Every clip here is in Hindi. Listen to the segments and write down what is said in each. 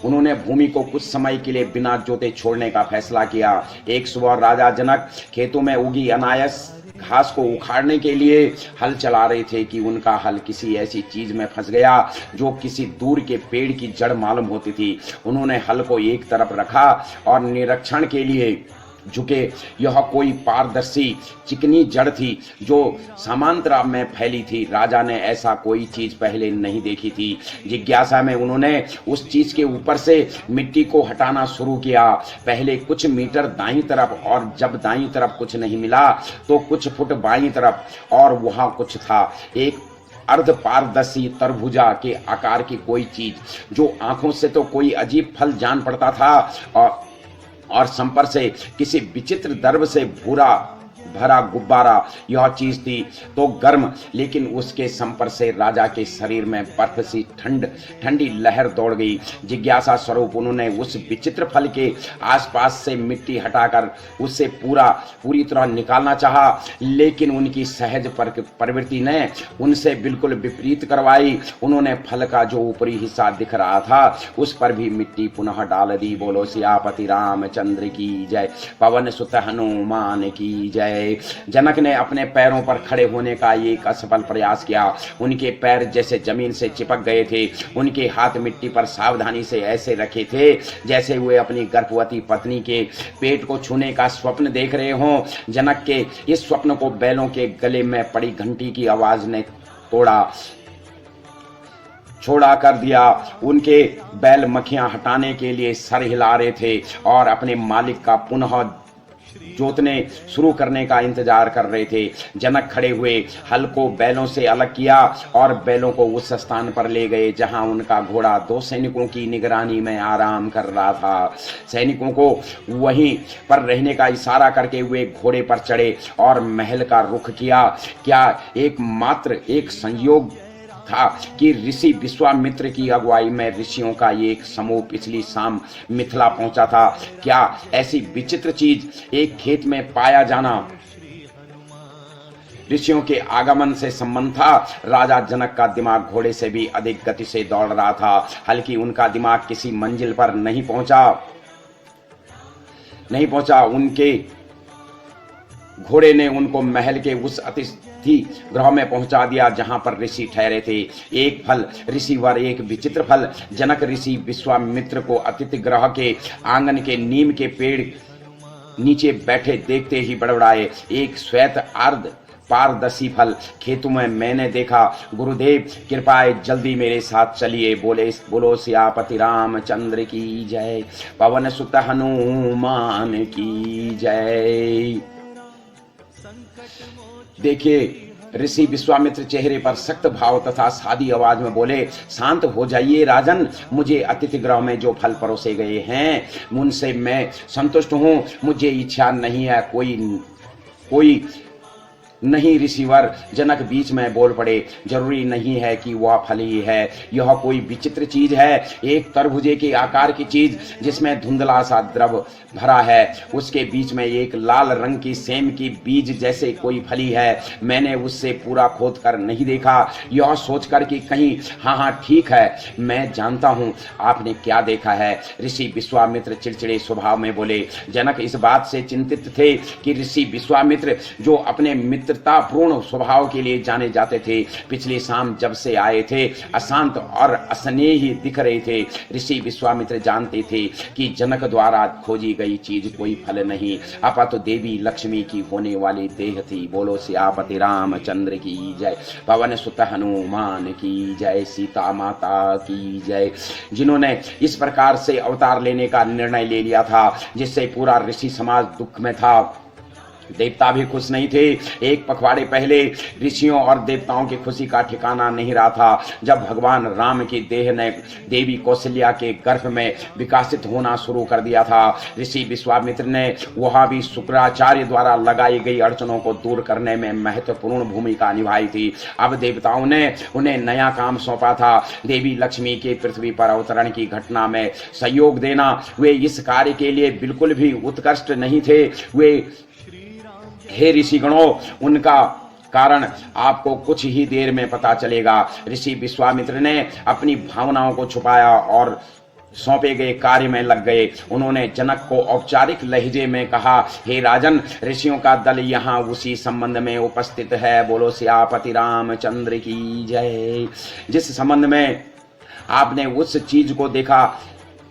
उन्होंने भूमि को कुछ समय के लिए बिना जोते छोड़ने का फैसला किया। एक सुबह राजा जनक खेतों में उगी अनायास घास को उखाड़ने के लिए हल चला रहे थे कि उनका हल किसी ऐसी चीज में फंस गया जो किसी दूर के पेड़ की जड़ मालूम होती थी। उन्होंने हल को एक तरफ रखा और निरीक्षण के लिए झुके। यह कोई पारदर्शी चिकनी जड़ थी जो समांतरा में फैली थी। राजा ने ऐसा कोई चीज पहले नहीं देखी थी। जिज्ञासा में उन्होंने उस चीज के ऊपर से मिट्टी को हटाना शुरू किया। पहले कुछ मीटर दाईं तरफ, और जब दाईं तरफ कुछ नहीं मिला तो कुछ फुट बाईं तरफ, और वहां कुछ था, एक अर्ध पारदर्शी तरबूजा के आकार की कोई चीज जो आंखों से तो कोई अजीब फल जान पड़ता था, और संपर्क से किसी विचित्र द्रव्य से भरा गुब्बारा यह चीज थी तो गर्म, लेकिन उसके संपर्क से राजा के शरीर में बर्फ सी ठंडी लहर दौड़ गई। जिज्ञासा स्वरूप उन्होंने उस विचित्र फल के आसपास से मिट्टी हटाकर उसे पूरी तरह निकालना चाहा, लेकिन उनकी सहज प्रवृत्ति ने उनसे बिल्कुल विपरीत करवाई। उन्होंने फल का जो ऊपरी हिस्सा दिख रहा था उस पर भी मिट्टी पुनः डाल दी। बोलो सियापति रामचंद्र की जय, पवन सुत हनुमान की जय। जनक ने अपने पैरों पर खड़े होने का एक असफल प्रयास किया। उनके पैर जैसे जमीन से चिपक गए थे। उनके हाथ मिट्टी पर सावधानी से ऐसे रखे थे जैसे वे अपनी गर्भवती पत्नी के पेट को छूने का स्वप्न देख रहे हों। जनक के इस स्वप्न को बैलों के गले में पड़ी घंटी की आवाज ने छोड़ा कर दिया। उनके बैल मक्खियां हटाने के लिए सर हिला रहे थे और अपने मालिक का पुनः जोतने शुरू करने का इंतजार कर रहे थे। जनक खड़े हुए, हल को बैलों से अलग किया और बैलों को उस स्थान पर ले गए जहां उनका घोड़ा 2 सैनिकों की निगरानी में आराम कर रहा था। सैनिकों को वहीं पर रहने का इशारा करके वे घोड़े पर चढ़े और महल का रुख किया। क्या एक संयोग था कि ऋषि विश्वामित्र की अगुवाई में ऋषियों का एक समूह पिछली शाम मिथिला पहुंचा था। क्या ऐसी विचित्र चीज एक खेत में पाया जाना ऋषियों के आगमन से संबंध था? राजा जनक का दिमाग घोड़े से भी अधिक गति से दौड़ रहा था। हालांकि उनका दिमाग किसी मंजिल पर नहीं पहुंचा। उनके घोड़े ने उनको महल के उस अतिथि गृह में पहुंचा दिया जहां पर ऋषि ठहरे थे। एक फल ऋषिवर, एक विचित्र फल। जनक ऋषि विश्वामित्र को अतिथि गृह के आंगन के नीम के पेड़ नीचे बैठे देखते ही बड़बड़ाए। एक श्वेत अर्ध पारदर्शी फल खेतों में मैंने देखा। गुरुदेव कृपाए जल्दी मेरे साथ चलिए। बोलो सियापति रामचंद्र की जय, पवन सुत हनुमान की जय। देखिए, ऋषि विश्वामित्र चेहरे पर सख्त भाव तथा सादी आवाज में बोले, शांत हो जाइए राजन। मुझे अतिथि गृह में जो फल परोसे गए हैं उनसे मैं संतुष्ट हूं। मुझे इच्छा नहीं है कोई नहीं ऋषिवर। जनक बीच में बोल पड़े, जरूरी नहीं है कि वह फल ही है। यह कोई विचित्र चीज है, एक तरबूजे के आकार की चीज जिसमें धुंधला सा द्रव भरा है। उसके बीच में एक लाल रंग की सेम की बीज जैसे कोई फली है। मैंने उससे पूरा खोद कर नहीं देखा, यह सोचकर कि कहीं हाँ ठीक है, मैं जानता हूँ आपने क्या देखा है। ऋषि विश्वामित्र चिड़चिड़े स्वभाव में बोले। जनक इस बात से चिंतित थे कि ऋषि विश्वामित्र जो अपने मित्रतापूर्ण स्वभाव के लिए जाने जाते थे, पिछली शाम जब से आए थे अशांत और अस्नेही दिख रहे थे। ऋषि विश्वामित्र जानते थे कि जनक द्वारा खोजी गई चीज कोई फल नहीं, अपितु देवी लक्ष्मी की होने वाली देह थी। बोलो सियापति रामचंद्र की जय, पवन सुत हनुमान की जय, सीता माता की जय। जिन्होंने इस प्रकार से अवतार लेने का निर्णय ले लिया था जिससे पूरा ऋषि समाज दुख में था। देवता भी खुश नहीं थे। एक पखवाड़े पहले ऋषियों और देवताओं की खुशी का ठिकाना नहीं रहा था जब भगवान राम की देह ने देवी कौशल्या के गर्भ में विकसित होना शुरू कर दिया था। ऋषि विश्वामित्र ने वहां भी शुक्राचार्य द्वारा लगाई गई अड़चनों को दूर करने में महत्वपूर्ण भूमिका निभाई थी। अब देवताओं ने उन्हें नया काम सौंपा था, देवी लक्ष्मी के पृथ्वी पर अवतरण की घटना में सहयोग देना। वे इस कार्य के लिए बिल्कुल भी उत्कृष्ट नहीं थे। वे हे ऋषिगणों, उनका कारण आपको कुछ ही देर में पता चलेगा। ऋषि विश्वामित्र ने अपनी भावनाओं को छुपाया और सौंपे गए कार्य में लग गए। उन्होंने जनक को औपचारिक लहजे में कहा, हे राजन, ऋषियों का दल यहाँ उसी संबंध में उपस्थित है। बोलो सियापति रामचंद्र की जय। जिस संबंध में आपने उस चीज को देखा,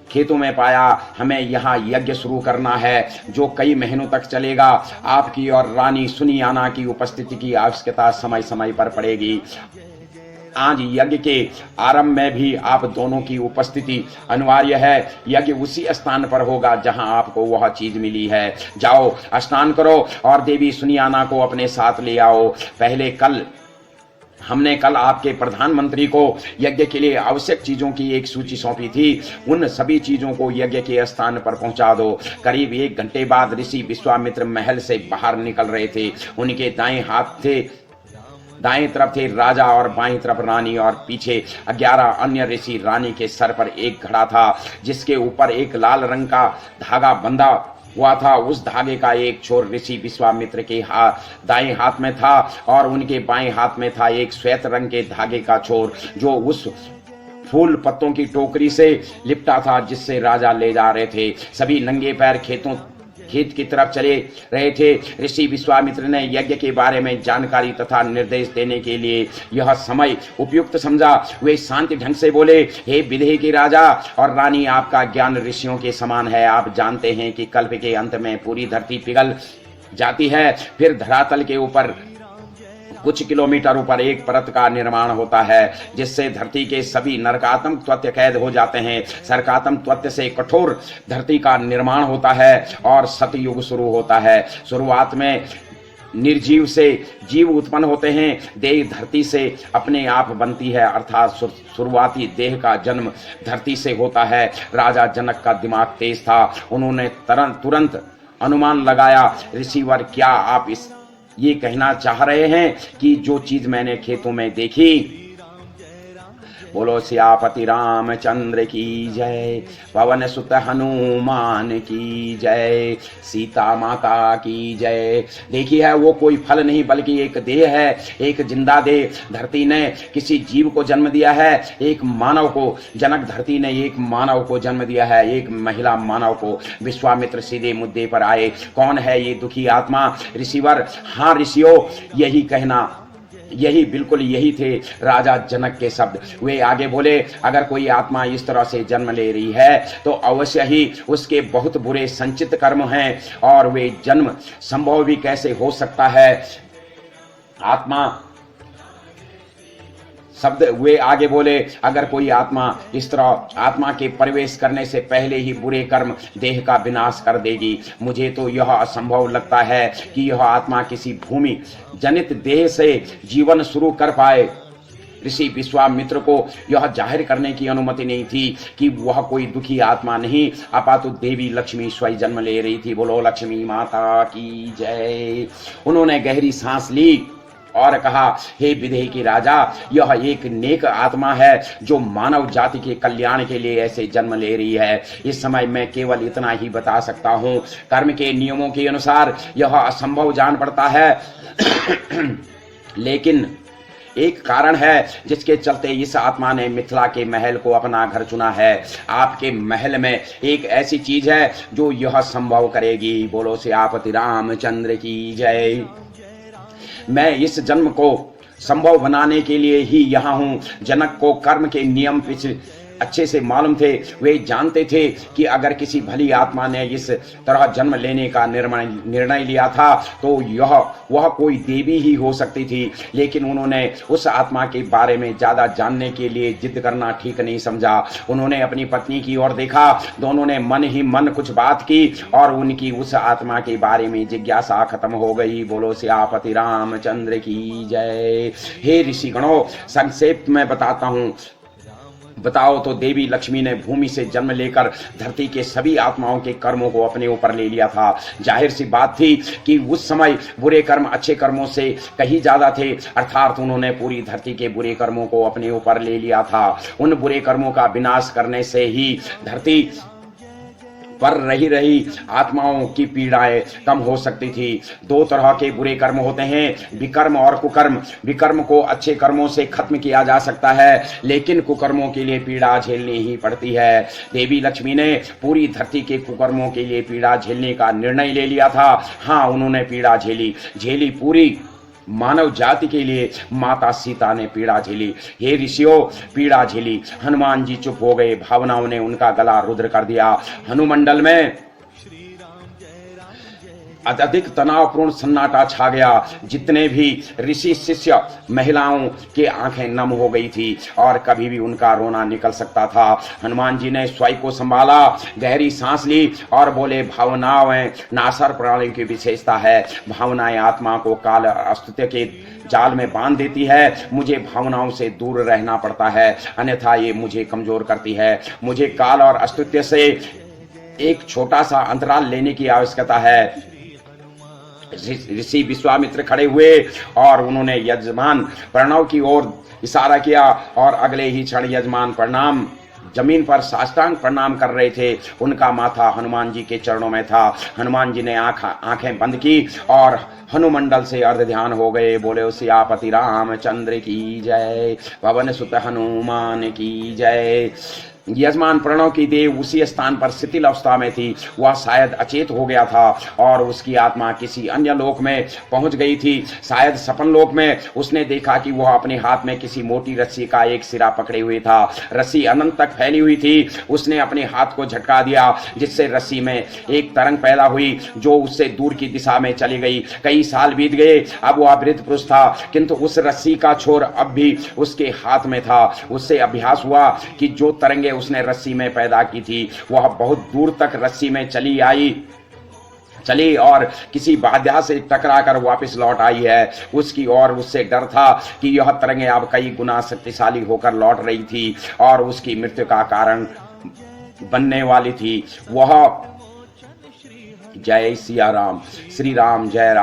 खेतों में पाया, हमें यहाँ यज्ञ शुरू करना है जो कई महीनों तक चलेगा। आपकी और रानी सुनियाना की उपस्थिति की आवश्यकता समय समय पर पड़ेगी। आज यज्ञ के आरंभ में भी आप दोनों की उपस्थिति अनिवार्य है। यज्ञ उसी स्थान पर होगा जहां आपको वह चीज मिली है। जाओ, स्नान करो और देवी सुनियाना को अपने साथ ले आओ। हमने कल आपके प्रधानमंत्री को यज्ञ के लिए आवश्यक चीजों की एक सूची सौंपी थी। उन सभी चीजों को यज्ञ के स्थान पर पहुंचा दो। करीब 1 घंटे बाद ऋषि विश्वामित्र महल से बाहर निकल रहे थे। उनके दाएं तरफ थे राजा और बाएं तरफ रानी, और पीछे 11 अन्य ऋषि। रानी के सर पर एक घड़ा था जिसके ऊपर एक लाल रंग का धागा बंधा हुआ था। उस धागे का एक छोर ऋषि विश्वामित्र के दाएं हाथ में था और उनके बाएं हाथ में था एक श्वेत रंग के धागे का छोर जो उस फूल पत्तों की टोकरी से लिपटा था जिससे राजा ले जा रहे थे। सभी नंगे पैर खेत की तरफ चले रहे थे। ऋषि विश्वामित्र ने यज्ञ के बारे में जानकारी तथा निर्देश देने के लिए यह समय उपयुक्त समझा। वे शांति ढंग से बोले, हे विदेह के राजा और रानी, आपका ज्ञान ऋषियों के समान है। आप जानते हैं कि कल्प के अंत में पूरी धरती पिघल जाती है, फिर धरातल के ऊपर कुछ किलोमीटर ऊपर एक परत का निर्माण होता है जिससे धरती के सभी नरकात्मक तत्व कैद हो जाते हैं। सरकात्मक तत्व से कठोर धरती का निर्माण होता है और सतयुग शुरू होता है। शुरुआत में निर्जीव से जीव उत्पन्न होते हैं। देह धरती से अपने आप बनती है, अर्थात शुरुआती देह का जन्म धरती से होता है। राजा जनक का दिमाग तेज था। उन्होंने तुरंत अनुमान लगाया, ऋषिवर, क्या आप ये कहना चाह रहे हैं कि जो चीज मैंने खेतों में देखी? बोलो सियापति रामचंद्र की जय। पवन सुत हनुमान की जय। सीता माता की जय। देखी है, वो कोई फल नहीं बल्कि एक देह है, एक जिंदा देह। धरती ने किसी जीव को जन्म दिया है, एक मानव को। जनक, धरती ने एक मानव को जन्म दिया है, एक महिला मानव को। विश्वामित्र सीधे मुद्दे पर आए, कौन है ये दुखी आत्मा? ऋषिवर, हाँ ऋषियों, यही कहना, यही बिल्कुल यही थे राजा जनक के शब्द। वे आगे बोले, अगर कोई आत्मा इस तरह से जन्म ले रही है तो अवश्य ही उसके बहुत बुरे संचित कर्म हैं, और वे जन्म संभव भी कैसे हो सकता है? आत्मा शब्द, वे आगे बोले, अगर कोई आत्मा इस तरह आत्मा के प्रवेश करने से पहले ही बुरे कर्म देह का विनाश कर देगी, मुझे तो यह असंभव लगता है कि यह आत्मा किसी भूमि जनित देह से जीवन शुरू कर पाए। ऋषि विश्वामित्र को यह जाहिर करने की अनुमति नहीं थी कि वह कोई दुखी आत्मा नहीं, अपातु देवी लक्ष्मी स्वयं जन्म ले रही थी। बोलो लक्ष्मी माता की जय। उन्होंने गहरी सांस ली और कहा, हे विदेह की राजा, यह एक नेक आत्मा है जो मानव जाति के कल्याण के लिए ऐसे जन्म ले रही है। इस समय मैं केवल इतना ही बता सकता हूँ, कर्म के नियमों के अनुसार यह असंभव जान पड़ता है लेकिन एक कारण है जिसके चलते इस आत्मा ने मिथिला के महल को अपना घर चुना है। आपके महल में एक ऐसी चीज है जो यह संभव करेगी। बोलो सियापति रामचंद्र की जय। मैं इस जन्म को संभव बनाने के लिए ही यहाँ हूँ। जनक को कर्म के नियम पिछले अच्छे से मालूम थे। वे जानते थे कि अगर किसी भली आत्मा ने इस तरह जन्म लेने का निर्णय लिया था तो वह कोई देवी ही हो सकती थी, लेकिन उन्होंने उस आत्मा के बारे में ज्यादा जानने के लिए जिद करना ठीक नहीं समझा। उन्होंने अपनी पत्नी की ओर देखा। दोनों ने मन ही मन कुछ बात की और उनकी उस आत्मा के बारे में जिज्ञासा खत्म हो गई। बोलो सियापति रामचंद्र की जय। हे ऋषिगणों, संक्षेप में बताता हूँ। बताओ तो देवी लक्ष्मी ने भूमि से जन्म लेकर धरती के सभी आत्माओं के कर्मों को अपने ऊपर ले लिया था। जाहिर सी बात थी कि उस समय बुरे कर्म अच्छे कर्मों से कहीं ज्यादा थे, अर्थात उन्होंने पूरी धरती के बुरे कर्मों को अपने ऊपर ले लिया था। उन बुरे कर्मों का विनाश करने से ही धरती पर रही रही आत्माओं की पीड़ाएं कम हो सकती थी। दो तरह के बुरे कर्म होते हैं, विकर्म और कुकर्म। विकर्म को अच्छे कर्मों से खत्म किया जा सकता है, लेकिन कुकर्मों के लिए पीड़ा झेलनी ही पड़ती है। देवी लक्ष्मी ने पूरी धरती के कुकर्मों के लिए पीड़ा झेलने का निर्णय ले लिया था। हाँ, उन्होंने पीड़ा झेली पूरी मानव जाति के लिए माता सीता ने पीड़ा झेली। हे ऋषियों, पीड़ा झेली। हनुमान जी चुप हो गए, भावनाओं ने उनका गला रुद्र कर दिया। हनुमंडल में अत्यधिक तनावपूर्ण सन्नाटा छा गया। जितने भी ऋषि शिष्य, महिलाओं की आंखें नम हो गई थी और कभी भी उनका रोना निकल सकता था। हनुमान जी ने स्वयं को संभाला, गहरी सांस ली और बोले, भावनाएं नासर प्राणी की विशेषता है। भावनाएं आत्मा को काल और अस्तित्व के जाल में बांध देती है। मुझे भावनाओं से दूर रहना पड़ता है, अन्यथा ये मुझे कमजोर करती है। मुझे काल और अस्तित्व से एक छोटा सा अंतराल लेने की आवश्यकता है। ऋषि विश्वामित्र खड़े हुए और उन्होंने यजमान प्रणव की ओर इशारा किया और अगले ही क्षण यजमान प्रणाम जमीन पर साष्टांग प्रणाम कर रहे थे। उनका माथा हनुमान जी के चरणों में था। हनुमान जी ने आंखें बंद की और हनुमंडल से अर्ध ध्यान हो गए। बोले, सियापति रामचंद्र की जय, पवन सुत हनुमान की जय। यजमान प्रणव की देह उसी स्थान पर शिथिल अवस्था में थी। वह शायद अचेत हो गया था और उसकी आत्मा किसी अन्य लोक में पहुंच गई थी, शायद सपन लोक में। उसने देखा कि वह अपने हाथ में किसी मोटी रस्सी का एक सिरा पकड़े हुए था। रस्सी अनंत तक फैली हुई थी। उसने अपने हाथ को झटका दिया, जिससे रस्सी में एक तरंग पैदा हुई जो उससे दूर की दिशा में चली गई। कई साल बीत गए। अब वह वृद्ध पुरुष था, किंतु उस रस्सी का छोर अब भी उसके हाथ में था। उससे अभ्यास हुआ कि जो तरंगे उसने रस्सी में पैदा की थी वह बहुत दूर तक रस्सी में चली और किसी बाधा से टकराकर वापस लौट आई है। उसकी और उससे डर था कि यह तरंगे अब कई गुना शक्तिशाली होकर लौट रही थी और उसकी मृत्यु का कारण बनने वाली थी। वह जय सिया राम, श्री राम, जय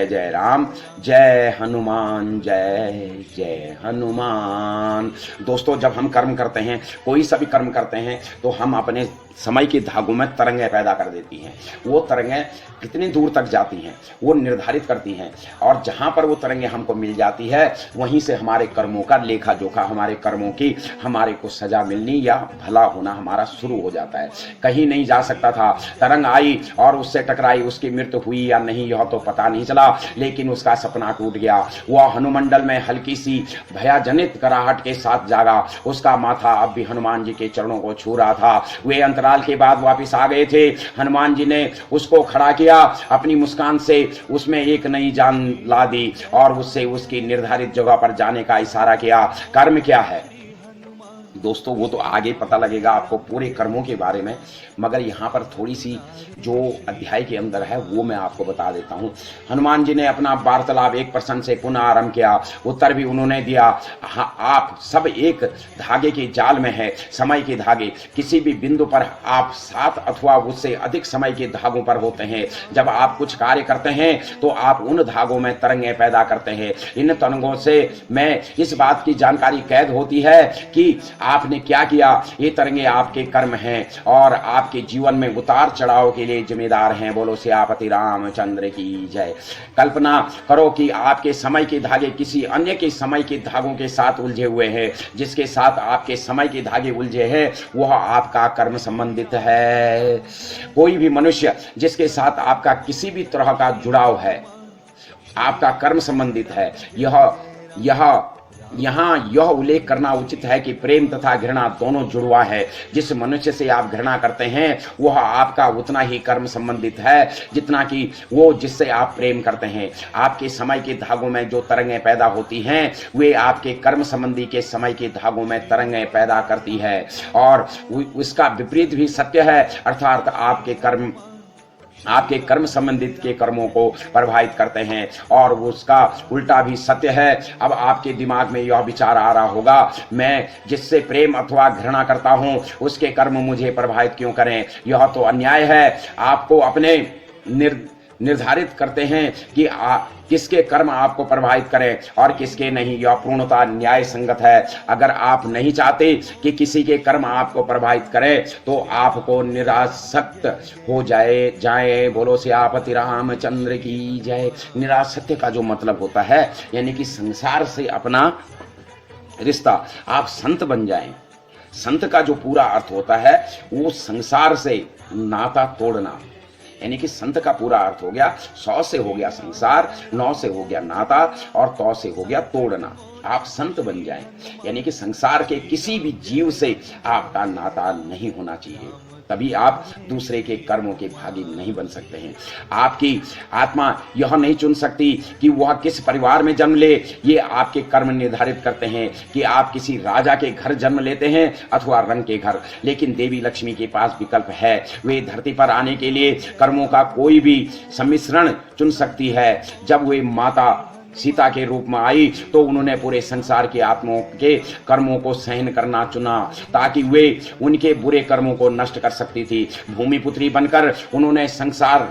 जय राम, जय हनुमान, जय जय हनुमान। दोस्तों, जब हम कर्म करते हैं, कोई सा भी कर्म करते हैं, तो हम अपने समय के धागों में तरंगें पैदा कर देती हैं। वो तरंगें कितनी दूर तक जाती हैं वो निर्धारित करती हैं, और जहाँ पर वो तरंगें हमको मिल जाती है वहीं से हमारे कर्मों का लेखा जोखा, हमारे कर्मों की हमारे को सजा मिलनी या भला होना हमारा शुरू हो जाता है। कहीं नहीं जा सकता था, तरंग आई और उससे टकराई, उसकी मृत्यु हुई या नहीं यह तो पता नहीं चला, लेकिन उसका सपना टूट गया। वह हनुमंडल में हल्की सी भयाजनित कराहट के साथ जागा। उसका माथा अब भी हनुमान जी के चरणों को छू रहा था। वे अंतराल के बाद वापिस आ गए थे। हनुमान जी ने उसको खड़ा किया, अपनी मुस्कान से उसमें एक नई जान ला दी और उससे उसकी निर्धारित जगह पर जाने का इशारा किया। कर्म क्या है दोस्तों, वो तो आगे पता लगेगा आपको पूरे कर्मों के बारे में, मगर यहाँ पर थोड़ी सी जो अध्याय के अंदर है वो मैं आपको बता देता हूँ। हनुमान जी ने अपना वार्तालाप एक प्रश्न से पुनः आरंभ किया। उत्तर भी उन्होंने दिया, हाँ, आप सब एक धागे के जाल में है, समय के धागे। किसी भी बिंदु पर आप 7 अथवा उससे अधिक समय के धागों पर होते हैं। जब आप कुछ कार्य करते हैं तो आप उन धागों में तरंगें पैदा करते हैं। इन तरंगों से मैं इस बात की जानकारी कैद होती है कि आपने क्या किया। ये तरंगे आपके कर्म हैं और आपके जीवन में उतार चढ़ाव के लिए जिम्मेदार हैं। बोलो सियापति रामचंद्र की जय। कल्पना करो कि आपके समय के धागे किसी अन्य के समय के धागों के साथ उलझे हुए हैं। जिसके साथ आपके समय के धागे उलझे हैं वह आपका कर्म संबंधित है। कोई भी मनुष्य जिसके साथ आपका किसी भी तरह का जुड़ाव है आपका कर्म संबंधित है। यहाँ यह उल्लेख करना उचित है कि प्रेम तथा घृणा दोनों जुड़वा है। जिस मनुष्य से आप घृणा करते हैं वह आपका उतना ही कर्म संबंधित है जितना कि वो जिससे आप प्रेम करते हैं। आपके समय के धागों में जो तरंगें पैदा होती हैं वे आपके कर्म संबंधी के समय के धागों में तरंगें पैदा करती है, और उसका विपरीत भी सत्य है, अर्थात आपके कर्म संबंधित के कर्मों को प्रभावित करते हैं, और उसका उल्टा भी सत्य है। अब आपके दिमाग में यह विचार आ रहा होगा, मैं जिससे प्रेम अथवा घृणा करता हूं उसके कर्म मुझे प्रभावित क्यों करें, यह तो अन्याय है। आपको अपने निर्धारित करते हैं कि किसके कर्म आपको प्रभावित करें और किसके नहीं। यह पूर्णतः न्याय संगत है। अगर आप नहीं चाहते कि किसी के कर्म आपको प्रभावित करें तो आपको निरासक्त हो जाए। बोलो सियापति रामचंद्र की जय। निरासक्ति का जो मतलब होता है यानी कि संसार से अपना रिश्ता, आप संत बन जाएं। संत का जो पूरा अर्थ होता है वो संसार से नाता तोड़ना, यानी कि संत का पूरा अर्थ हो गया 100 से हो गया संसार, 9 से हो गया नाता और 100 से हो गया तोड़ना। आप संत बन जाएं, यानी कि संसार के किसी भी जीव से आपका नाता नहीं होना चाहिए, तभी आप दूसरे के कर्मों के भागी नहीं बन सकते हैं। आपकी आत्मा यह नहीं चुन सकती कि वह किस परिवार में जन्म ले। ये आपके कर्म निर्धारित करते हैं कि आप किसी राजा के घर जन्म लेते हैं अथवा रंग के घर। लेकिन देवी लक्ष्मी के पास विकल्प है। वे धरती पर आने के लिए कर्मों का कोई भी सम्मिश्रण चुन सकती है। जब वे माता सीता के रूप में आई तो उन्होंने पूरे संसार के आत्माओं के कर्मों को सहन करना चुना ताकि वे उनके बुरे कर्मों को नष्ट कर सकती थी। भूमिपुत्री बनकर उन्होंने संसार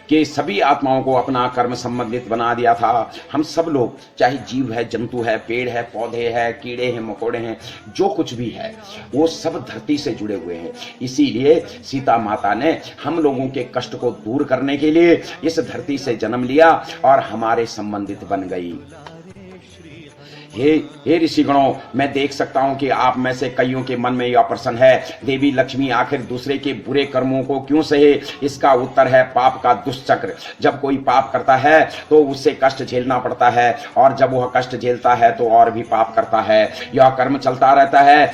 के सभी आत्माओं को अपना कर्म संबंधित बना दिया था। हम सब लोग, चाहे जीव है, जंतु है, पेड़ है, पौधे है, कीड़े हैं, मकोड़े हैं, जो कुछ भी है वो सब धरती से जुड़े हुए हैं। इसीलिए सीता माता ने हम लोगों के कष्ट को दूर करने के लिए इस धरती से जन्म लिया और हमारे संबंधित बन गई। हे ऋषिगणों, मैं देख सकता हूं कि आप में से कईयों के मन में यह प्रश्न है, देवी लक्ष्मी आखिर दूसरे के बुरे कर्मों को क्यों सहे? इसका उत्तर है पाप का दुष्चक्र। जब कोई पाप करता है तो उससे कष्ट झेलना पड़ता है और जब वह कष्ट झेलता है तो और भी पाप करता है। यह कर्म चलता रहता है।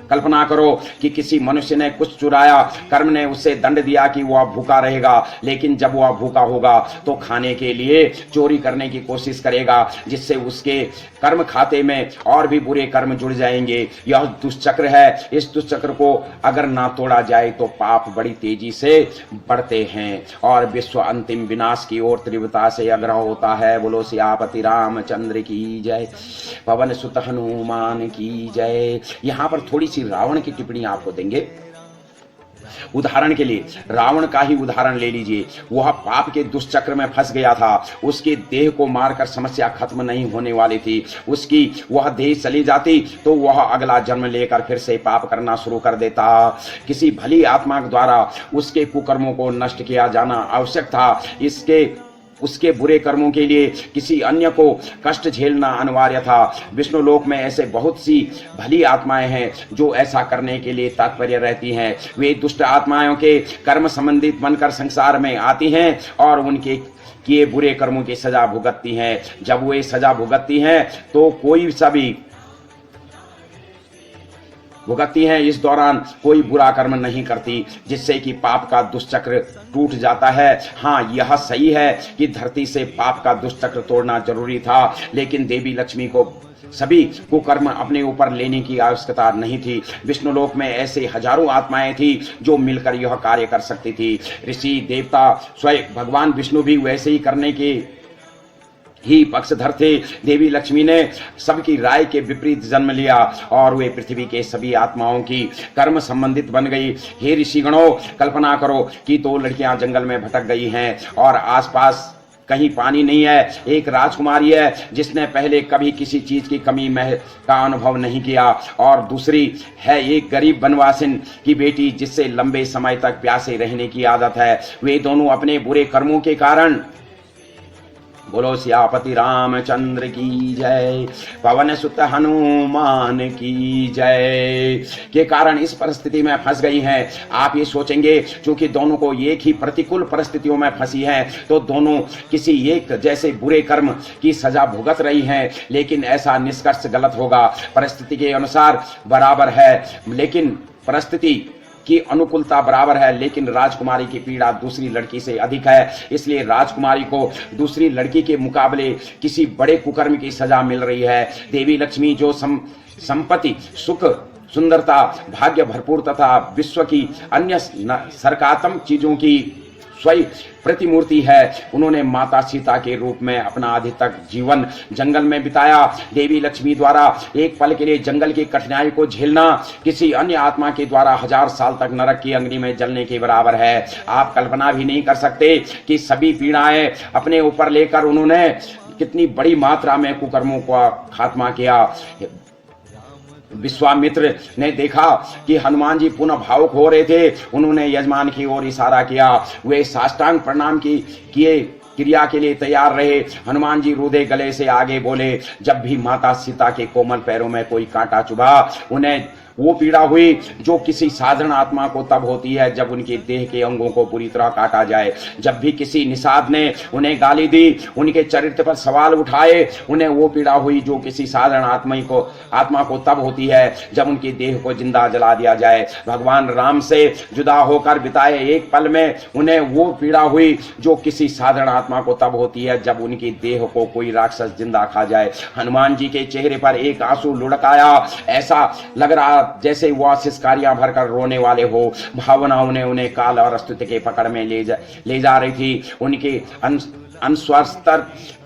कल्पना करो कि किसी मनुष्य ने कुछ चुराया, कर्म ने उसे दंड दिया कि वह भूखा रहेगा, लेकिन जब वह भूखा होगा तो खाने के लिए चोरी करने की कोशिश करेगा, जिससे उसके कर्म खाते में और भी बुरे कर्म जुड़ जाएंगे। यह दुष्चक्र है। इस दुष्चक्र को अगर ना तोड़ा जाए तो पाप बड़ी तेजी से बढ़ते हैं और विश्व अंतिम विनाश की ओर तीव्रता से अग्रह होता है। बोलो सियापति रामचंद्र की जय, पवन सुत हनुमान की जय। यहाँ पर थोड़ी सी रावण की टिप्पणी आपको देंगे। उदाहरण के लिए रावण का ही उदाहरण ले लीजिए। वह पाप के दुष्चक्र में फंस गया था। उसके देह को मारकर समस्या खत्म नहीं होने वाली थी। उसकी वह देह चली जाती तो वह अगला जन्म लेकर फिर से पाप करना शुरू कर देता। किसी भली आत्मा द्वारा उसके कुकर्मों को नष्ट किया जाना आवश्यक था। उसके बुरे कर्मों के लिए किसी अन्य को कष्ट झेलना अनिवार्य था। विष्णु लोक में ऐसे बहुत सी भली आत्माएं हैं जो ऐसा करने के लिए तत्पर रहती हैं। वे दुष्ट आत्माओं के कर्म संबंधित बनकर संसार में आती हैं और उनके किए बुरे कर्मों की सजा भुगतती हैं। जब वे सजा भुगतती हैं तो कोई सा भी भुगतती हैं, इस दौरान कोई बुरा कर्म नहीं करती, जिससे कि पाप का दुष्चक्र टूट जाता है। हाँ, यह सही है कि धरती से पाप का दुष्चक्र तोड़ना जरूरी था, लेकिन देवी लक्ष्मी को सभी कुकर्म अपने ऊपर लेने की आवश्यकता नहीं थी। विष्णुलोक में ऐसे हजारों आत्माएं थी जो मिलकर यह कार्य कर सकती थी। ऋषि, देवता, स्वयं भगवान विष्णु भी वैसे ही करने के ही पक्षधर थे। देवी लक्ष्मी ने सबकी राय के विपरीत जन्म लिया और वे पृथ्वी के सभी आत्माओं की कर्म संबंधित बन गई। हे ऋषिगणों, कल्पना करो कि 2 लड़कियां जंगल में भटक गई हैं और आसपास कहीं पानी नहीं है। एक राजकुमारी है जिसने पहले कभी किसी चीज की कमी का अनुभव नहीं किया और दूसरी है एक गरीब बनवासिन की बेटी जिससे लंबे समय तक प्यासे रहने की आदत है। वे दोनों अपने बुरे कर्मों के कारण, बोलो सियापति रामचंद्र की जय, पवन सुत हनुमान की जय, के कारण इस परिस्थिति में फंस गई हैं। आप ये सोचेंगे क्योंकि दोनों को एक ही प्रतिकूल परिस्थितियों में फंसी हैं तो दोनों किसी एक जैसे बुरे कर्म की सजा भुगत रही हैं, लेकिन ऐसा निष्कर्ष गलत होगा। परिस्थिति के अनुसार बराबर है, लेकिन परिस्थिति की अनुकूलता बराबर है, लेकिन राजकुमारी की पीड़ा दूसरी लड़की से अधिक है। इसलिए राजकुमारी को दूसरी लड़की के मुकाबले किसी बड़े कुकर्म की सजा मिल रही है। देवी लक्ष्मी जो संपत्ति, सुख, सुंदरता, भाग्य भरपूर तथा विश्व की अन्य सरकात्मक चीजों की स्वयं प्रतिमूर्ति है। उन्होंने माता सीता के रूप में अपना आदि तक जीवन जंगल में बिताया। देवी लक्ष्मी द्वारा एक पल के लिए जंगल की कठिनाई को झेलना किसी अन्य आत्मा के द्वारा 1000 साल तक नरक की अग्नि में जलने के बराबर है। आप कल्पना भी नहीं कर सकते कि सभी पीड़ाएं अपने ऊपर लेकर उन्होंने कितनी बड़ी मात्रा में कुकर्मों का खात्मा किया। विश्वामित्र ने देखा कि हनुमान जी पुनः भावुक हो रहे थे। उन्होंने यजमान की ओर इशारा किया। वे साष्टांग प्रणाम किए क्रिया के लिए तैयार रहे। हनुमान जी रुदे गले से आगे बोले, जब भी माता सीता के कोमल पैरों में कोई कांटा चुभा, उन्हें वो पीड़ा हुई जो किसी साधारण आत्मा को तब होती है जब उनके देह के अंगों को पूरी तरह काटा जाए। जब भी किसी निषाद ने उन्हें गाली दी, उनके चरित्र पर सवाल उठाए, उन्हें वो पीड़ा हुई जो किसी साधारण आत्मा को तब होती है जब उनके देह को जिंदा जला दिया जाए। भगवान राम से जुदा होकर बिताए एक पल में उन्हें वो पीड़ा हुई जो किसी साधारण आत्मा को तब होती है जब उनके देह को कोई राक्षस जिंदा खा जाए। हनुमान जी के चेहरे पर एक आंसू लुढ़क आया। ऐसा लग रहा जैसे वह सिसकारियां भरकर रोने वाले हो। भावना उन्हें काल और अस्तित्व के पकड़ में ले जा रही थी। उनके अनुस्वास्थ्य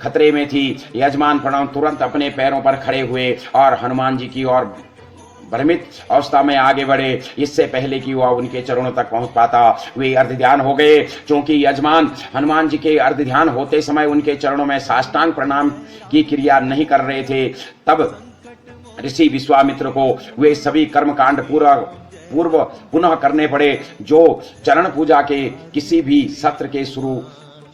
खतरे में थी। यजमान प्रणव तुरंत अपने पैरों पर खड़े हुए और हनुमान जी की ओर भ्रमित अवस्था में आगे बढ़े। इससे पहले कि वह उनके चरणों तक पहुंच पाता, वे अर्ध ध्यान हो गए। क्योंकि यजमान हनुमान जी के अर्ध ध्यान होते समय उनके चरणों में साष्टांग प्रणाम की क्रिया नहीं कर रहे थे, तब ऋषि विश्वामित्र को वे सभी कर्मकांड पूर्व पुनः करने पड़े जो चरण पूजा के किसी भी सत्र के शुरू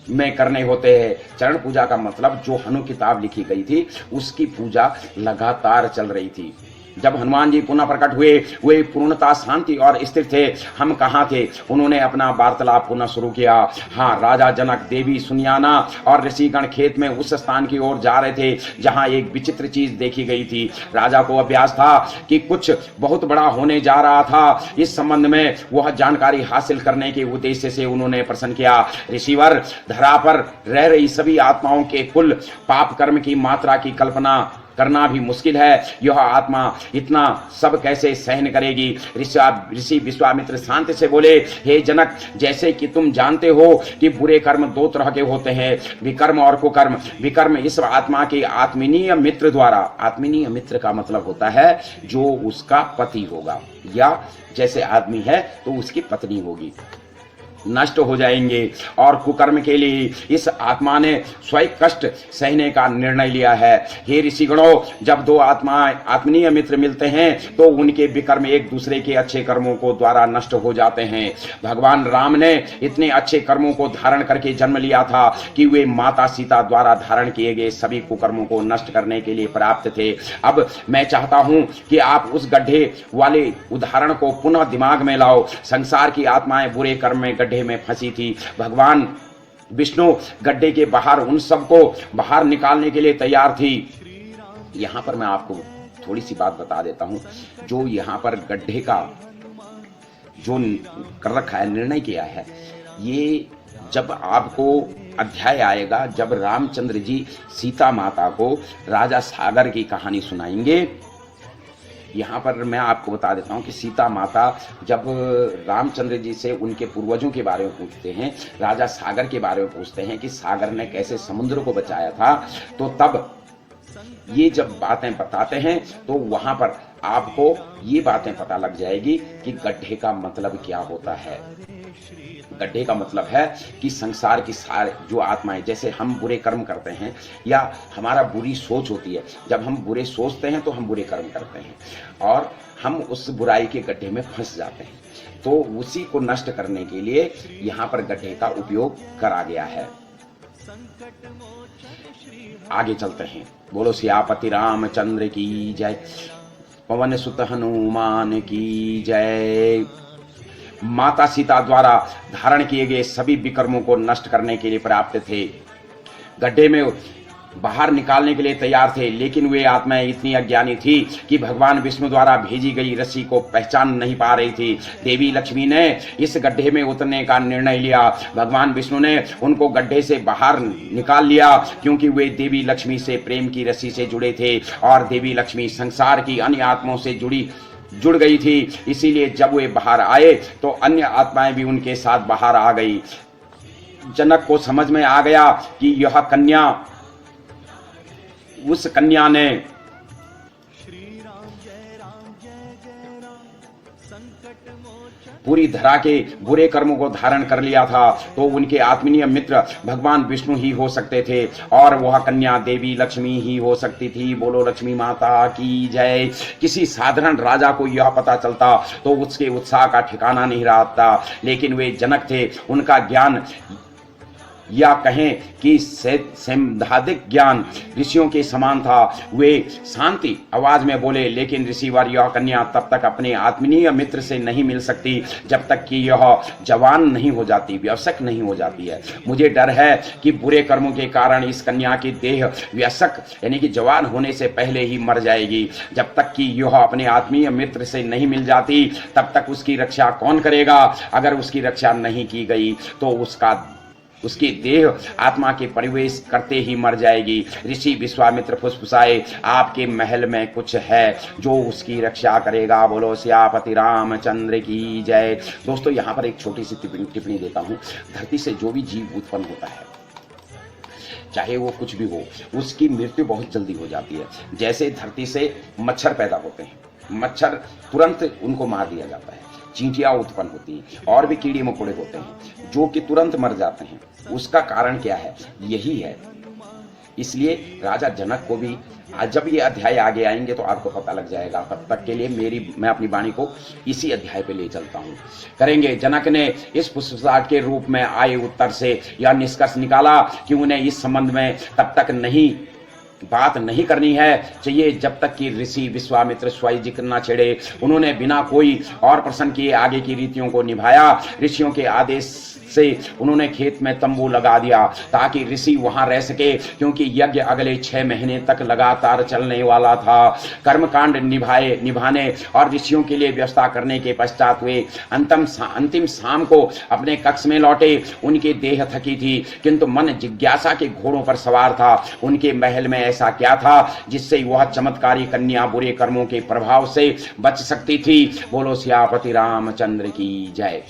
में करने होते हैं। चरण पूजा का मतलब जो हनु किताब लिखी गई थी उसकी पूजा लगातार चल रही थी। जब हनुमान जी पुनः प्रकट हुए, वे पूर्णता शांति और स्थिर थे। हम कहाँ थे? उन्होंने अपना वार्तालाप पुनः शुरू किया। हाँ, राजा जनक, देवी सुनियाना और ऋषिगण खेत में उस स्थान की ओर जा रहे थे जहाँ एक विचित्र चीज देखी गई थी। राजा को अभ्यास था कि कुछ बहुत बड़ा होने जा रहा था। इस संबंध में वह जानकारी हासिल करने के उद्देश्य से उन्होंने प्रश्न किया, ऋषिवर, धरा पर रह रही सभी आत्माओं के कुल पाप कर्म की मात्रा की कल्पना करना भी मुश्किल है। यह आत्मा इतना सब कैसे सहन करेगी? ऋषि विश्वामित्र शांति से बोले, हे जनक, जैसे कि तुम जानते हो कि बुरे कर्म दो तरह के होते हैं, विकर्म और कुकर्म। विकर्म इस आत्मा के आत्मीय मित्र द्वारा, आत्मीय मित्र का मतलब होता है जो उसका पति होगा या जैसे आदमी है तो उसकी पत्नी होगी, नष्ट हो जाएंगे। और कुकर्म के लिए इस आत्मा ने स्वयं कष्ट सहने का निर्णय लिया है। हे ऋषिगणों, जब दो आत्मीय मित्र मिलते हैं तो उनके विकर्म एक दूसरे के अच्छे कर्मों को द्वारा नष्ट हो जाते हैं। भगवान राम ने इतने अच्छे कर्मों को धारण करके जन्म लिया था कि वे माता सीता द्वारा धारण किए गए सभी कुकर्मों को नष्ट करने के लिए पर्याप्त थे। अब मैं चाहता हूं कि आप उस गड्ढे वाले उदाहरण को पुनः दिमाग में लाओ। संसार की आत्माएं बुरे कर्म में गड्ढे में फंसी थी। भगवान विष्णु गड्ढे के बाहर उन सबको बाहर निकालने के लिए तैयार थी। यहां पर मैं आपको थोड़ी सी बात बता देता हूं। जो यहां पर गड्ढे का जो कर रखा है, निर्णय किया है, ये जब आपको अध्याय आएगा, जब रामचंद्र जी सीता माता को राजा सागर की कहानी सुनाएंगे। यहाँ पर मैं आपको बता देता हूँ कि सीता माता जब रामचंद्र जी से उनके पूर्वजों के बारे में पूछते हैं, राजा सागर के बारे में पूछते हैं कि सागर ने कैसे समुद्र को बचाया था, तो तब ये जब बातें बताते हैं तो वहां पर आपको ये बातें पता लग जाएगी कि गड्ढे का मतलब क्या होता है। गड्ढे का मतलब है कि संसार की सारे जो आत्माएं, जैसे हम बुरे कर्म करते हैं या हमारा बुरी सोच होती है, जब हम बुरे सोचते हैं तो हम बुरे कर्म करते हैं और हम उस बुराई के गड्ढे में फंस जाते हैं। तो उसी को नष्ट करने के लिए यहाँ पर गड्ढे का उपयोग करा गया है। आगे चलते हैं। बोलो सियापति रामचंद्र की जय, पवन सुत हनुमान की जय। माता सीता द्वारा धारण किए गए सभी विकर्मों को नष्ट करने के लिए पर्याप्त थे, गड्ढे में बाहर निकालने के लिए तैयार थे। लेकिन वे आत्माएं इतनी अज्ञानी थी कि भगवान विष्णु द्वारा भेजी गई रस्सी को पहचान नहीं पा रही थी। देवी लक्ष्मी ने इस गड्ढे में उतरने का निर्णय लिया। भगवान विष्णु ने उनको गड्ढे से बाहर निकाल लिया क्योंकि वे देवी लक्ष्मी से प्रेम की रस्सी से जुड़े थे और देवी लक्ष्मी संसार की अन्य आत्माओं से जुड़ गई थी। इसीलिए जब वे बाहर आए तो अन्य आत्माएं भी उनके साथ बाहर आ गई। जनक को समझ में आ गया कि यह कन्या, उस कन्या ने पूरी धरा के बुरे कर्मों को धारण कर लिया था, तो उनके आत्मीय मित्र भगवान विष्णु ही हो सकते थे और वह कन्या देवी लक्ष्मी ही हो सकती थी। बोलो लक्ष्मी माता की जय। किसी साधारण राजा को यह पता चलता तो उसके उत्साह का ठिकाना नहीं रहता, लेकिन वे जनक थे, उनका ज्ञान या कहें कि सैद्धांतिक ज्ञान ऋषियों के समान था। वे शांति आवाज में बोले, लेकिन ऋषिवर यह कन्या तब तक अपने आत्मीय मित्र से नहीं मिल सकती जब तक कि यह जवान नहीं हो जाती, वयस्क नहीं हो जाती है। मुझे डर है कि बुरे कर्मों के कारण इस कन्या की देह वयस्क यानी कि जवान होने से पहले ही मर जाएगी। जब तक कि यह अपने आत्मीय मित्र से नहीं मिल जाती तब तक उसकी रक्षा कौन करेगा? अगर उसकी रक्षा नहीं की गई तो उसकी देह आत्मा के प्रवेश करते ही मर जाएगी। ऋषि विश्वामित्र फुसफुसाए, आपके महल में कुछ है जो उसकी रक्षा करेगा। बोलो सियापति रामचंद्र की जय। दोस्तों, यहाँ पर एक छोटी सी टिप्पणी देता हूँ। धरती से जो भी जीव उत्पन्न होता है, चाहे वो कुछ भी हो, उसकी मृत्यु बहुत जल्दी हो जाती है। जैसे धरती से मच्छर पैदा होते हैं, मच्छर तुरंत उनको मार दिया जाता है। चींटियां उत्पन्न होती हैं और भी कीड़े मकोड़े होते हैं जो कि तुरंत मर जाते हैं। उसका कारण क्या है? यही है। इसलिए राजा जनक को भी आज जब ये अध्याय आगे आएंगे तो आपको पता लग जाएगा। तब तक के लिए मैं अपनी वाणी को इसी अध्याय पे ले चलता हूँ। करेंगे। जनक ने इस फुसफुसाहट के रूप में आए उत्तर से यह निष्कर्ष निकाला कि उन्हें इस संबंध में तब तक बात नहीं करनी है चाहिए जब तक कि ऋषि विश्वामित्र स्वयं जिक्र न छेड़े। उन्होंने बिना कोई और प्रश्न किए आगे की रीतियों को निभाया। ऋषियों के आदेश से उन्होंने खेत में तंबू लगा दिया ताकि ऋषि वहां रह सके, क्योंकि यज्ञ अगले 6 महीने तक लगातार चलने वाला था। कर्मकांड निभाने और ऋषियों के लिए व्यवस्था करने के पश्चात वे अंतिम शाम को अपने कक्ष में लौटे। उनकी देह थकी थी किंतु मन जिज्ञासा के घोड़ों पर सवार था। उनके महल में ऐसा क्या था जिससे वह चमत्कारी कन्या बुरे कर्मों के प्रभाव से बच सकती थी? बोलो सियापति रामचंद्र की जय।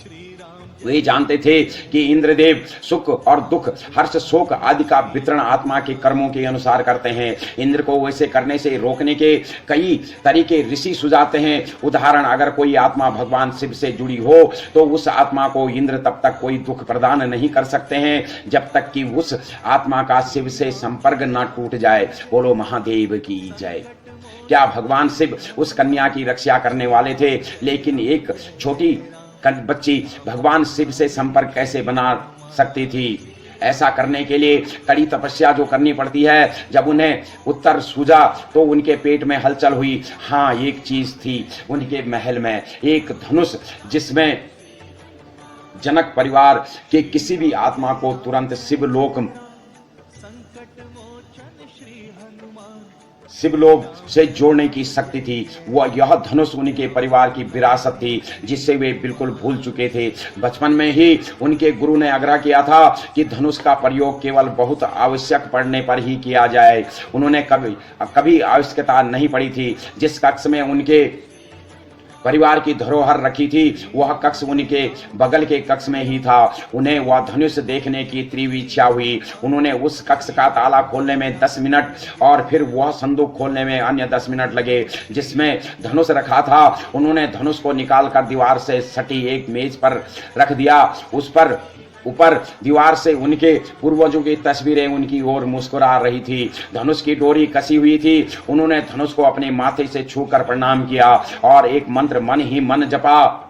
वे जानते थे कि इंद्रदेव सुख और दुख, हर्ष, शोक आदि का वितरण आत्मा के कर्मों के अनुसार करते हैं। इंद्र को वैसे करने से रोकने के कई तरीके ऋषि सुझाते हैं। उदाहरण, अगर कोई आत्मा भगवान शिव से जुड़ी हो तो उस आत्मा को इंद्र तब तक कोई दुख प्रदान नहीं कर सकते हैं जब तक कि उस आत्मा का शिव से संपर्क न टूट जाए। बोलो महादेव की जय। क्या भगवान शिव उस कन्या की रक्षा करने वाले थे? लेकिन एक छोटी बच्ची भगवान शिव से संपर्क कैसे बना सकती थी? ऐसा करने के लिए कड़ी तपस्या जो करनी पड़ती है। जब उन्हें उत्तर सूझा तो उनके पेट में हलचल हुई। हाँ, एक चीज थी उनके महल में, एक धनुष, जिसमें जनक परिवार के किसी भी आत्मा को तुरंत शिवलोक से जोड़ने की शक्ति थी। वह यह धनुष उनके परिवार की विरासत थी जिससे वे बिल्कुल भूल चुके थे। बचपन में ही उनके गुरु ने आग्रह किया था कि धनुष का प्रयोग केवल बहुत आवश्यक पड़ने पर ही किया जाए। उन्होंने कभी आवश्यकता नहीं पड़ी थी। जिस कक्ष में उनके परिवार की धरोहर रखी थी वह कक्ष उनके बगल के कक्ष में ही था। उन्हें वह धनुष देखने की तीव्र इच्छा हुई। उन्होंने उस कक्ष का ताला खोलने में 10 मिनट और फिर वह संदूक खोलने में अन्य 10 मिनट लगे जिसमें धनुष रखा था। उन्होंने धनुष को निकालकर दीवार से सटी एक मेज पर रख दिया। उस पर ऊपर दीवार से उनके पूर्वजों की तस्वीरें उनकी ओर मुस्कुरा रही थी। धनुष की डोरी कसी हुई थी। उन्होंने धनुष को अपने माथे से छूकर प्रणाम किया और एक मंत्र मन ही मन जपा।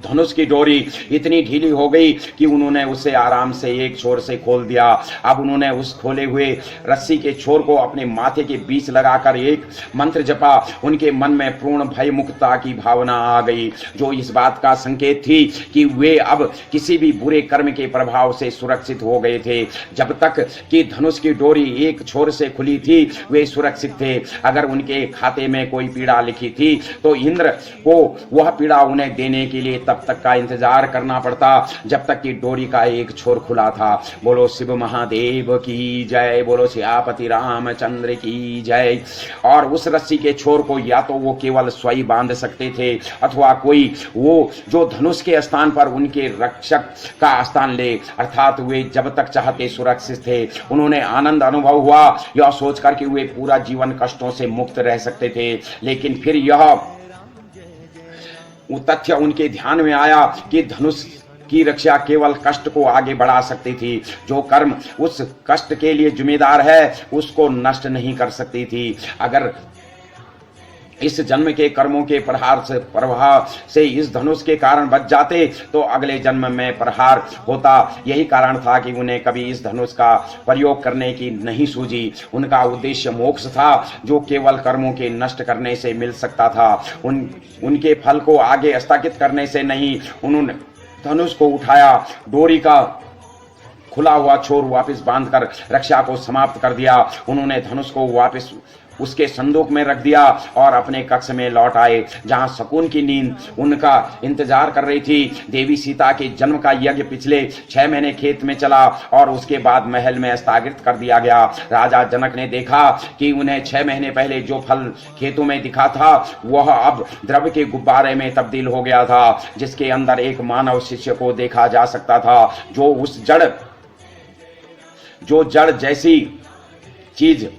धनुष की डोरी इतनी ढीली हो गई कि उन्होंने उसे आराम से एक छोर से खोल दिया। अब उन्होंने उस खोले हुए रस्सी के छोर को अपने माथे के बीच लगाकर एक मंत्र जपा। उनके मन में पूर्ण भय मुक्तता की भावना आ गई, जो इस बात का संकेत थी कि वे अब किसी भी बुरे कर्म के प्रभाव से सुरक्षित हो गए थे। जब तक कि धनुष की डोरी एक छोर से खुली थी वे सुरक्षित थे। अगर उनके खाते में कोई पीड़ा लिखी थी तो इंद्र को वह पीड़ा उन्हें देने के लिए तब तक का इंतजार करना पड़ता जब तक कि डोरी का एक छोर खुला था। बोलो शिव महादेव की जय, बोलो सियापति रामचंद्र की जय। और उस रस्सी के छोर को या तो वो केवल स्वयं बांध सकते थे अथवा कोई वो जो धनुष के स्थान पर उनके रक्षक का स्थान ले, अर्थात वे जब तक चाहते सुरक्षित थे। उन्होंने आनंद अनुभव हुआ यह सोचकर कि वे पूरा जीवन कष्टों से मुक्त रह सकते थे। लेकिन फिर यह तथ्य उनके ध्यान में आया कि धनुष की रक्षा केवल कष्ट को आगे बढ़ा सकती थी। जो कर्म उस कष्ट के लिए जिम्मेदार है उसको नष्ट नहीं कर सकती थी। अगर इस जन्म के कर्मों के प्रभाव से इस धनुष के कारण बच जाते तो अगले जन्म में प्रहार होता। यही कारण था कि उन्हें कभी इस धनुष का प्रयोग करने की नहीं सूझी। उनका उद्देश्य मोक्ष था जो केवल कर्मों के नष्ट करने से मिल सकता था, उनके फल को आगे स्थगित करने से नहीं। उन्होंने धनुष को उठाया, डोरी का खुला हुआ छोर वापस बांधकर रक्षा को समाप्त कर दिया। उन्होंने धनुष को वापस उसके संदूक में रख दिया और अपने कक्ष में लौट आए जहां सुकून की नींद उनका इंतजार कर रही थी। देवी सीता के जन्म का यज्ञ पिछले 6 महीने खेत में चला और उसके बाद महल में स्थगित कर दिया गया। राजा जनक ने देखा कि उन्हें 6 महीने पहले जो फल खेतों में दिखा था वह अब द्रव्य के गुब्बारे में तब्दील हो गया था, जिसके अंदर एक मानव शिष्य को देखा जा सकता था जो जड़ जैसी चीज,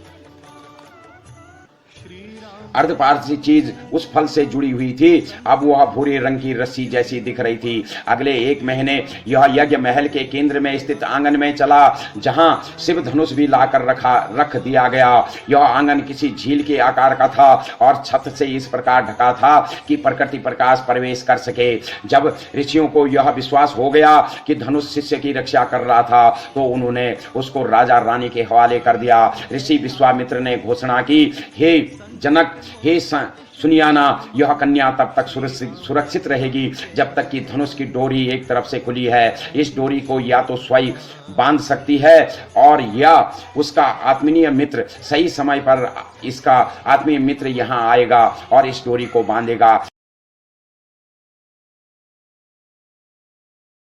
अर्धपारसी चीज उस फल से जुड़ी हुई थी। अब वह भूरे रंग की रस्सी जैसी दिख रही थी। अगले 1 महीने यह यज्ञ महल के केंद्र में स्थित आंगन में चला जहां शिव धनुष भी लाकर रख दिया गया। यह आंगन किसी झील के आकार का था और छत से इस प्रकार ढका था कि प्रकृति प्रकाश प्रवेश कर सके। जब ऋषियों को यह विश्वास हो गया कि धनुष शिष्य की रक्षा कर रहा था तो उन्होंने उसको राजा रानी के हवाले कर दिया। ऋषि विश्वामित्र ने घोषणा की, हे जनक, हे सुनियाना, यह कन्या तब तक सुरक्षित रहेगी जब तक कि धनुष की डोरी एक तरफ से खुली है। इस डोरी को या तो स्वयं बांध सकती है और या उसका आत्मीय मित्र सही समय पर इसका आत्मीय मित्र यहाँ आएगा और इस डोरी को बांधेगा।